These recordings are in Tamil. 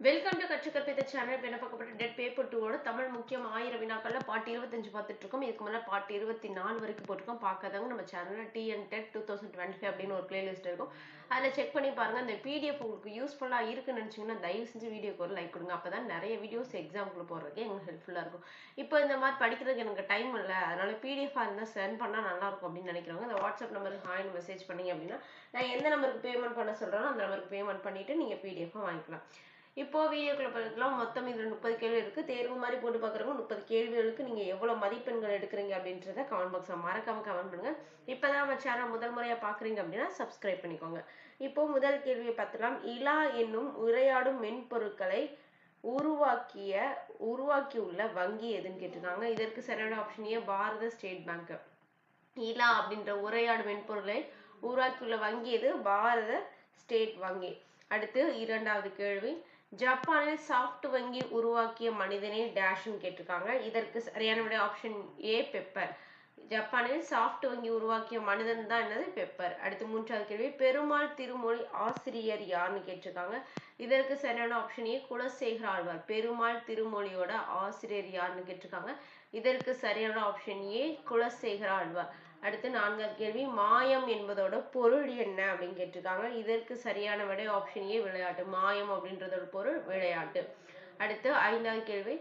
Welcome to கற்றுக்கற்பித்த channel. இப்போ என்ன பார்க்கப்பட்ட டெட் பேப்பர் 2 தமிழ் முக்கியம் 1000 வினாக்கள்ல பாட்டு 25 பார்த்துட்டு இருக்கோம். இதுக்கு முன்னாடி பாட்டு 24 வரைக்கும் போட்டிருக்கோம். பார்க்காதவங்க நம்ம சேனல்ல TN TET 2025 அப்படின்னு ஒரு பிளேலிஸ்ட் இருக்கும். அதில் செக் பண்ணி பாருங்க. அந்த பிடிஎஃப் உங்களுக்கு யூஸ்ஃபுல்லாக இருக்குன்னு நினச்சிங்கன்னா தயவு செஞ்சு வீடியோக்கு ஒரு லைக் கொடுங்க. அப்போ தான் நிறைய வீடியோஸ் எக்ஸாம்பிள் போடுறதுக்கு எங்களுக்கு ஹெல்ப்ஃபுல்லாக இருக்கும். இப்போ இந்த மாதிரி படிக்கிறதுக்கு எனக்கு டைம் இல்லை, அதனால பிடிஎஃபாக இருந்தால் சென்ட் பண்ணால் நல்லாயிருக்கும் அப்படின்னு நினைக்கிறவங்க இந்த வாட்ஸ்அப் நம்பருக்கு ஹாய்னு மெசேஜ் பண்ணீங்க அப்படின்னா நான் எந்த நம்பருக்கு பேமெண்ட் பண்ண சொல்கிறேனோ அந்த நம்பருக்கு பேமெண்ட் பண்ணிவிட்டு நீங்கள் பிடிஎஃபாக வாங்கிக்கலாம். இப்போ வீடியோக்குள்ள பார்க்கலாம். மொத்தம் இதில் 30 கேள்வி இருக்குது. தேர்வு மாதிரி போட்டு பார்க்குறவங்க 30 கேள்விகளுக்கு நீங்கள் எவ்வளோ மதிப்பெண்கள் எடுக்கிறீங்க அப்படின்றத கமெண்ட் பாக்ஸில் மறக்காம கமெண்ட் பண்ணுங்கள். இப்போ தான் நம்ம சேனல் முதல் முறையாக பார்க்குறீங்க அப்படின்னா சப்ஸ்கிரைப் பண்ணிக்கோங்க. இப்போ முதல் கேள்வியை பார்த்துலாம். இலா என்னும் உரையாடும் மென்பொருட்களை உருவாக்கியுள்ள வங்கி எதுன்னு கேட்டிருக்காங்க. இதற்கு சரியான option A Bharat state bank. இலா அப்படின்ற உரையாடும் மென்பொருளை உருவாக்கியுள்ள வங்கி எது? பாரத ஸ்டேட் வங்கி. அடுத்து இரண்டாவது கேள்வி. ஜப்பானில் சாஃப்ட் வங்கி உருவாக்கிய மனிதனே டேஷ்னு கேட்டிருக்காங்க. இதற்கு சரியான விடை ஆப்ஷன் ஏ பெப்பர். ஜப்பானில் சாஃப்ட் வங்கி உருவாக்கிய மனிதன் தான் என்னது? பெப்பர். அடுத்து மூன்றாவது கேள்வி. பெருமாள் திருமொழி ஆசிரியர் யாருன்னு கேட்டிருக்காங்க. இதற்கு சரியான ஆப்ஷன் ஏ குலசேகர ஆழ்வார். பெருமாள் திருமொழியோட ஆசிரியர் யாருன்னு கேட்டிருக்காங்க. இதற்கு சரியான ஆப்ஷன் ஏ குலசேகர ஆழ்வார். அடுத்து நான்காவது கேள்வி. மாயம் என்பதோட பொருள் என்ன அப்படின்னு கேட்டிருக்காங்க. இதற்கு சரியான விடை ஆப்ஷன் ஏ விளையாட்டு. மாயம் அப்படின்றதோட பொருள் விளையாட்டு. அடுத்து ஐந்தாவது கேள்வி.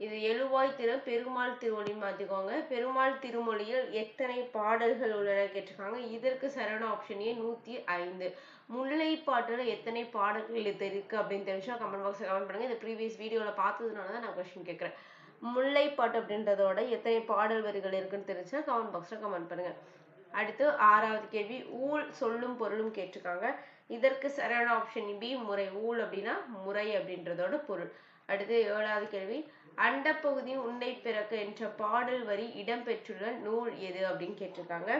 இது எழுவாய் திரு பெருமாள் திருமொழி மாத்திக்கோங்க. பெருமாள் திருமொழியில் எத்தனை பாடல்கள் உள்ளன கேட்டிருக்காங்க. இதற்கு சரியான ஆப்ஷன் ஏ 105. முல்லைப்பாட்டுல எத்தனை பாடல்கள் இது இருக்கு அப்படின்னு தெரிஞ்சா கமெண்ட் பாக்ஸ்ல கமெண்ட் பண்ணுங்க. இந்த ப்ரீவியஸ் வீடியோல பார்த்ததுனால தான் நான் கொஸ்டின் கேட்கிறேன். முல்லைப்பாட்டு அப்படின்றதோட எத்தனை பாடல் வரிகள் இருக்குன்னு தெரிஞ்சா கமெண்ட் பாக்ஸ்ல கமெண்ட் பண்ணுங்க. அடுத்து ஆறாவது கேள்வி. ஊழ் சொல்லும் பொருளும் கேட்டிருக்காங்க. இதற்கு சரியான ஆப்ஷன் பி முறை. ஊழ் அப்படின்னா முறை அப்படின்றதோட பொருள். அடுத்து ஏழாவது கேள்வி. அண்டப்பகுதி உன்னை பிறக்க என்ற பாடல் வரி இடம்பெற்றுள்ள நூல் எது அப்படின்னு கேட்டிருக்காங்க.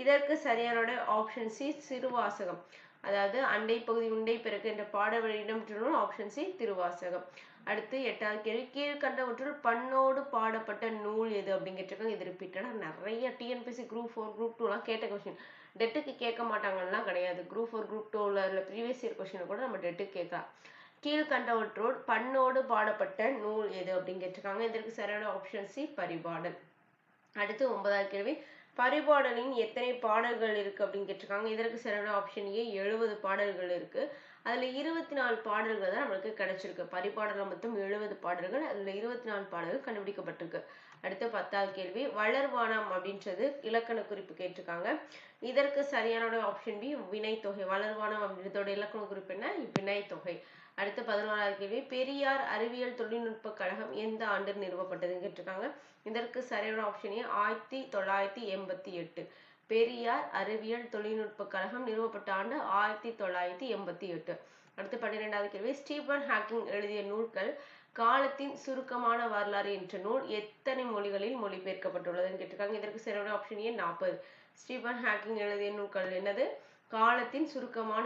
இதற்கு சரியான ஆப்ஷன் சி திருவாசகம். அதாவது அண்டை பகுதி உண்டை பிறக்க என்ற பாடல் வரி இடம்பெற்றுள்ள ஆப்ஷன் சி திருவாசகம். அடுத்து எட்டாவது கேள்வி. கீழ்கண்டவற்றுள் பண்ணோடு பாடப்பட்ட நூல் எது அப்படின்னு கேட்டிருக்காங்க. இது ரிப்பீட்டடா நிறைய டிஎன்பிஎஸ்சி குரூப் 4 குரூப் 2 கேட்ட கொஸ்டின். டெட்டுக்கு கேட்க மாட்டாங்கன்னா கிடையாது. குரூப் 4 குரூப் 2 ப்ரீவியஸ் இயர் கொஸ்டினை கூட நம்ம டெட்டுக்கு கேட்கலாம். கீழ்கண்டவற்றோடு பண்ணோடு பாடப்பட்ட நூல் எது அப்படின்னு கேட்டிருக்காங்க. இதற்கு சரியான ஆப்ஷன் சி பரிபாடல். அடுத்து 9வது கேள்வி. பரிபாடலின் எத்தனை பாடல்கள் இருக்கு அப்படின்னு கேட்டிருக்காங்க. இதற்கு சரியான ஆப்ஷன் ஏ 70 பாடல்கள் இருக்கு. அதுல 24 பாடல்கள் தான் நம்மளுக்கு கிடைச்சிருக்கு. பரிபாடல மொத்தம் 70 பாடல்கள், அதுல 24 பாடல்கள் கண்டுபிடிக்கப்பட்டிருக்கு. அடுத்து 10வது கேள்வி. வளர்வானம் அப்படின்றது இலக்கண குறிப்பு கேட்டிருக்காங்க. இதற்கு சரியான ஆப்ஷன் பி வினைத்தொகை. வளர்வானம் அப்படின்றதோட இலக்கண குறிப்பு என்ன? வினைத்தொகை. அடுத்து 11வது கேள்வி. பெரியார் அறிவியல் தொழில்நுட்ப கழகம் எந்த ஆண்டு நிறுவப்பட்டதுன்னு கேட்டிருக்காங்க. இதற்கு சரியான ஆப்ஷன் ஏ 1988. பெரியார் அறிவியல் தொழில்நுட்ப கழகம் நிறுவப்பட்ட ஆண்டு 1988. அடுத்து 12வது கேள்வி. ஸ்டீபன் ஹாக்கிங் எழுதிய நூல்கள் காலத்தின் சுருக்கமான வரலாறு என்ற நூல் எத்தனை மொழிகளில் மொழிபெயர்க்கப்பட்டுள்ளதுன்னு கேட்டிருக்காங்க. இதற்கு சரியான ஆப்ஷன் ஏ 40. ஸ்டீபன் ஹாக்கிங் எழுதிய நூல்கள் என்னது? காலத்தின் சுருக்கமான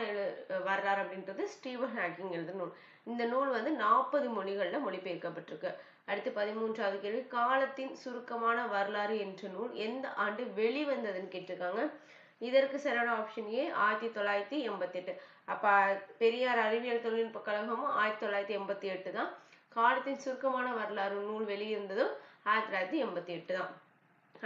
வரலாறு அப்படின்றது ஸ்டீபன் ஹாக்கிங் எழுதிய நூல். இந்த நூல் 40 மொழிகள்ல மொழிபெயர்க்கப்பட்டிருக்கு. அடுத்து 13வது கேள்வி. காலத்தின் சுருக்கமான வரலாறு என்ற நூல் எந்த ஆண்டு வெளிவந்ததுன்னு கேட்டிருக்காங்க. இதற்கு சரியான ஆப்ஷன் ஏ 1988. அப்ப பெரியார் அறிவியல் தொழில்நுட்ப கழகமும் 1988 தான். காலத்தின் சுருக்கமான வரலாறு நூல் வெளியிருந்ததும் 1988 தான்.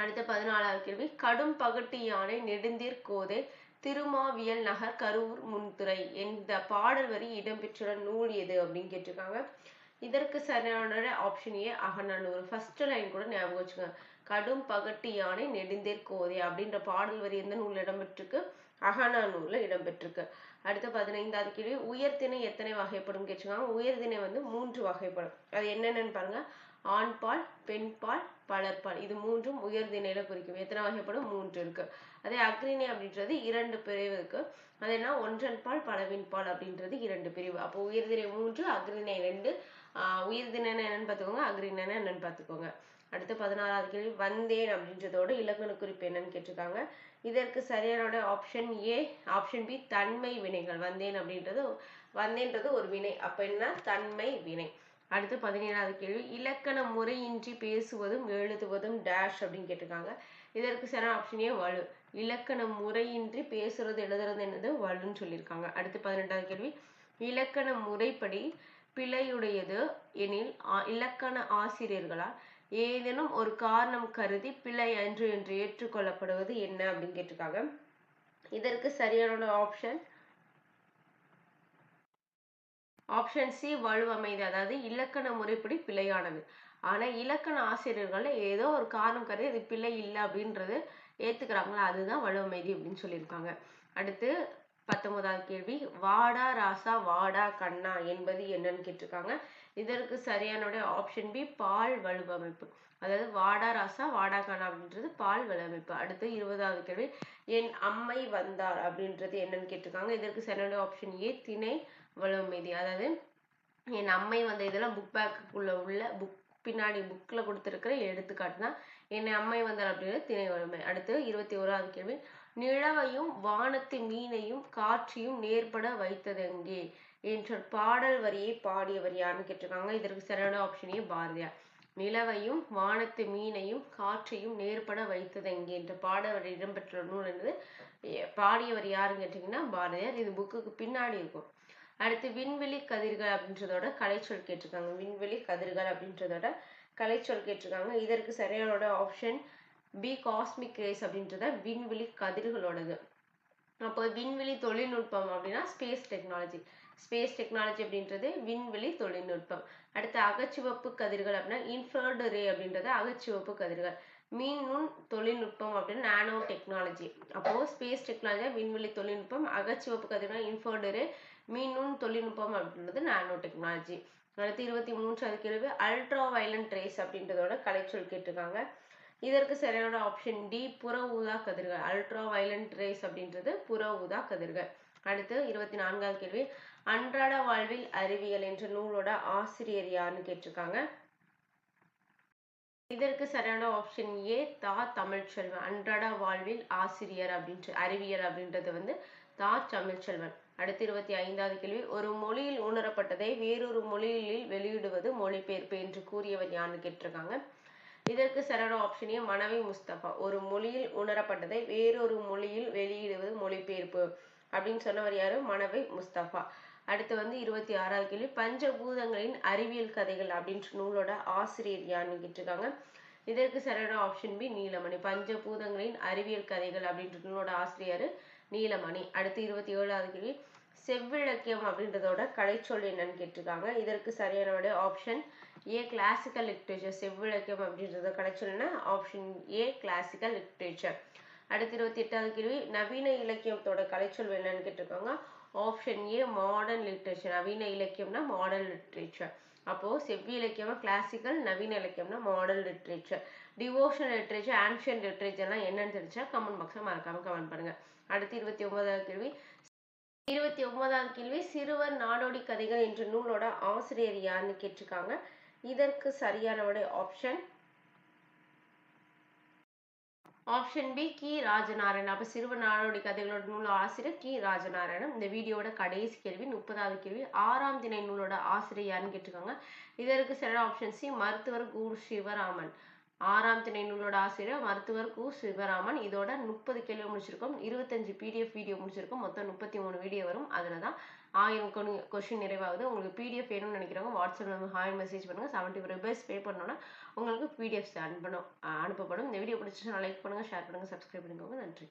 அடுத்த 14வது கேள்வி. கடும் பகட்டு யானை நெடுந்தீர் கோதை திருமாவியல் நகர் கரூர் முன்துறை என்ற பாடல் வரி இடம்பெற்றுள்ள நூல் எது அப்படின்னு கேட்டிருக்காங்க. இதற்கு சரியான option A Akananuru. First line கூட ஞாபகம் வச்சுக்கோங்க. கடும் பகட்டு யானை நெடுந்தேர் கோதை அப்படின்ற பாடல் வரி எந்த நூல் இடம்பெற்றிருக்கு? அகநானூறுல இடம்பெற்றிருக்கு. அடுத்த 15வது கேள்வி. உயர்திணை எத்தனை வகைப்படும் கேட்டிருக்காங்க. உயர்திணை 3 வகைப்படும். அது என்னென்னு பாருங்க. ஆண்பால், பெண்பால், பலர்பால். இது மூன்றும் உயர்திணையில குறிக்கும். எத்தனை வகைப்படும்? 3 இருக்கு. அதே அக்ரிணை அப்படின்றது 2 பிரிவு இருக்கு. அது என்ன? ஒன்றன்பால் பலவின்பால் அப்படின்றது 2 பிரிவு. அப்போ உயர்திணை 3, அக்ரிணை 2. உயர்திணை என்னன்னு பார்த்துக்கோங்க, அக்ரிணை என்னன்னு பார்த்துக்கோங்க. அடுத்து 16வது கேள்வி. வந்தேன் அப்படின்றதோட இலக்கண குறிப்பு என்னன்னு கேட்டிருக்காங்க. இதற்கு சரியான ஆப்ஷன் ஏ ஆப்ஷன் பி தன்மை வினைகள். வந்தேன்றது ஒரு வினை. அப்ப என்ன? தன்மை வினை. அடுத்து 17வது கேள்வி. இலக்கண முறையின்றி பேசுவதும் எழுதுவதும் டேஷ் அப்படின்னு கேட்டிருக்காங்க. இதற்கு சரியான ஆப்ஷன் ஏ வலு. இலக்கண முறையின்றி பேசுறது எழுதுறது என்னது? வலுன்னு சொல்லியிருக்காங்க. அடுத்து 18வது கேள்வி. இலக்கண முறைப்படி பிழையுடையது எனில் இலக்கண ஆசிரியர்களால் ஏதேனும் ஒரு காரணம் கருதி பிழை அன்று என்று ஏற்றுக்கொள்ளப்படுவது என்ன அப்படின்னு கேட்டிருக்காங்க. இதற்கு சரியான ஆப்ஷன் சி வலுவமைதி, அதாவது இலக்கண முறைப்படி பிழையானது. ஆனா இலக்கண ஆசிரியர்கள் ஏதோ ஒரு காரணம் கருதி இது பிழை இல்லை அப்படின்றது ஏத்துக்கிறாங்களா, அதுதான் வலுவமைதி அப்படின்னு சொல்லியிருக்காங்க. அடுத்து 19வது கேள்வி, வாடா ராசா வாடா கண்ணா என்பது என்னன்னு கேட்டிருக்காங்க. இதற்கு சரியான ஆப்ஷன் பி பால் வலுவமைப்பு. அதாவது வாடா ராசா வாடா கண்ணா அப்படின்றது பால் வலுவமைப்பு. அடுத்து 20வது கேள்வி, என் அம்மை வந்தார் அப்படின்றது என்னன்னு கேட்டிருக்காங்க. இதற்கு சரியான ஆப்ஷன் ஏ திணை வலுவமைதி. அதாவது என் அம்மை வந்த இதெல்லாம் புக் பேக்குள்ள உள்ள பின்னாடி புக்ல கொடுத்துருக்கிற எடுத்துக்காட்டு தான் என் அம்மை வந்தார் அப்படின்றது திணை வலுமை. அடுத்து 21வது கேள்வி, நிலவையும் வானத்து மீனையும் காற்றையும் நேர்பட வைத்தது எங்கே என்ற பாடல் வரியை பாடியவர் யாருன்னு கேட்டிருக்காங்க. இதற்கு சரியான ஆப்ஷன் ஏ பாரதியார். நிலவையும் வானத்து மீனையும் காற்றையும் நேர்பட வைத்தது எங்கே என்ற பாடல் வரி இடம்பெற்ற நூல் என்பது பாடியவர் யாருன்னு கேட்டீங்கன்னா பாரதியார். இது புக்குக்கு பின்னாடி இருக்கும். அடுத்து விண்வெளி கதிர்கள் அப்படின்றதோட கலைச்சொல் கேட்டிருக்காங்க. விண்வெளி கதிர்கள் அப்படின்றதோட கலைச்சொல் கேட்டிருக்காங்க. இதற்கு சரியான ஆப்ஷன் பி காஸ்மிக் ரேஸ் அப்படின்றத விண்வெளி கதிர்களோடது. அப்போ விண்வெளி தொழில்நுட்பம் அப்படின்னா ஸ்பேஸ் டெக்னாலஜி. ஸ்பேஸ் டெக்னாலஜி அப்படின்றது விண்வெளி தொழில்நுட்பம். அடுத்து அகச்சிவப்பு கதிர்கள் அப்படின்னா இன்ஃப்ராரெட் ரே அப்படின்றது அகச்சிவப்பு கதிர்கள். மீன் தொழில்நுட்பம் அப்படின்னா நானோ டெக்னாலஜி. அப்போ ஸ்பேஸ் டெக்னாலஜி விண்வெளி தொழில்நுட்பம், அகச்சிவப்பு கதிர்கள் இன்ஃப்ராரெட் ரே, மீன் தொழில்நுட்பம் அப்படின்றது நானோ டெக்னாலஜி. அடுத்து 23வது கேள்வி, அல்ட்ரா வயலண்ட் ரேஸ் அப்படின்றதோட கலைச்சொல் கேட்டிருக்காங்க. இதற்கு சரியான ஆப்ஷன் டி புற ஊதா கதிர்கள். அல்ட்ரா வயலண்ட் ரேஸ் அப்படின்றது புற ஊதா கதிர்கள். அடுத்து 24வது கேள்வி, அன்றாட வாழ்வில் அறிவியல் என்ற நூலோட ஆசிரியர் யாருன்னு கேட்டிருக்காங்க. இதற்கு சரியான ஆப்ஷன் ஏ தா தமிழ்ச்செல்வன். அன்றாட வாழ்வில் ஆசிரியர் அப்படின்ற அறிவியல் அப்படின்றது தா தமிழ்ச்செல்வன். அடுத்து 25வது கேள்வி, ஒரு மொழியில் உணரப்பட்டதை வேறொரு மொழியில் வெளியிடுவது மொழிபெயர்ப்பு என்று கூறியவர் யாருன்னு கேட்டிருக்காங்க. இதற்கு சரியான ஆப்ஷன் ஏ மனவி முஸ்தபா. ஒரு மொழியில் உணரப்பட்டதை வேறொரு மொழியில் வெளியிடுவது மொழிபெயர்ப்பு அப்படின்னு சொன்னவர் யாரு, மனவி முஸ்தபா. அடுத்து 26வது கேள்வி, பஞ்சபூதங்களின் அறிவியல் கதைகள் அப்படின்ற நூலோட ஆசிரியர் யாருன்னு கேட்டிருக்காங்க. இதற்கு சரியான ஆப்ஷன் பி நீலமணி. பஞ்சபூதங்களின் அறிவியல் கதைகள் அப்படின்ற நூலோட ஆசிரியர் நீலமணி. அடுத்து 27வது கேள்வி, செவ்விலக்கியம் அப்படின்றதோட கலைச்சொல் என்னன்னு கேட்டிருக்காங்க. இதற்கு சரியான ஆப்ஷன் ஏ கிளாசிக்கல் லிட்ரேச்சர். செவ்விலக்கியம் அப்படின்றத கலைச்சொல் என்ன, ஆப்ஷன் ஏ கிளாசிக்கல் லிட்ரேச்சர். அடுத்து 28வது கேள்வி, நவீன இலக்கியத்தோட கலைச்சொல் என்னன்னு கேட்டிருக்காங்க. Option A modern literature. நவீன இலக்கியம்னா மாடர்ன் லிட்ரேச்சர். அப்போ செவ்வி இலக்கியமா கிளாசிக்கல், நவீன இலக்கியம்னா modern literature. Devotional literature, ancient லிட்ரேச்சர்லாம் என்னன்னு தெரிஞ்சா கமெண்ட் பாக்ஸ்ல மறக்காம கமெண்ட் பண்ணுங்க. அடுத்து 29வது கேள்வி, சிறுவர் நாடோடி கதைகள் என்ற நூலோட ஆசிரியர் யாருன்னு கேட்டிருக்காங்க. இதற்கு சரியான ஆப்ஷன் பி கி ராஜநாராயணன். அப்ப சிறுவர் நாடோடி கதைகளோட நூல் ஆசிரியர் கி ராஜநாராயணன். இந்த வீடியோட கடைசி கேள்வி 30வது கேள்வி, 6ஆம் திணை நூலோட ஆசிரியர் யாருன்னு கேட்டிருக்காங்க. இதற்கு சரியான ஆப்ஷன் சி மருத்துவர் கு சிவராமன். 6ஆம் திணை நூலோட ஆசிரியர் மருத்துவர் கு சிவராமன். இதோட 30 கேள்வி முடிச்சிருக்கோம். 25 PDF வீடியோ முடிச்சிருக்கோம். மொத்தம் 33 வீடியோ வரும். அதுலதான் 1000 கொஸ்டின் நிறைவாகுது. உங்களுக்கு PDF வேணும்னு நினைக்கிறவங்க வாட்ஸ்அப்ல ஹாய் மெசேஜ் பண்ணுங்க. 75 ரூபாய்ஸ் பே பண்ணோன்னா உங்களுக்கு PDFs அனுப்பப்படும். இந்த வீடியோ பிடிச்சிச்சுன்னா லைக் பண்ணுங்க, ஷேர் பண்ணுங்க, சப்ஸ்கிரைப் பண்ணிக்கோங்க. நன்றி.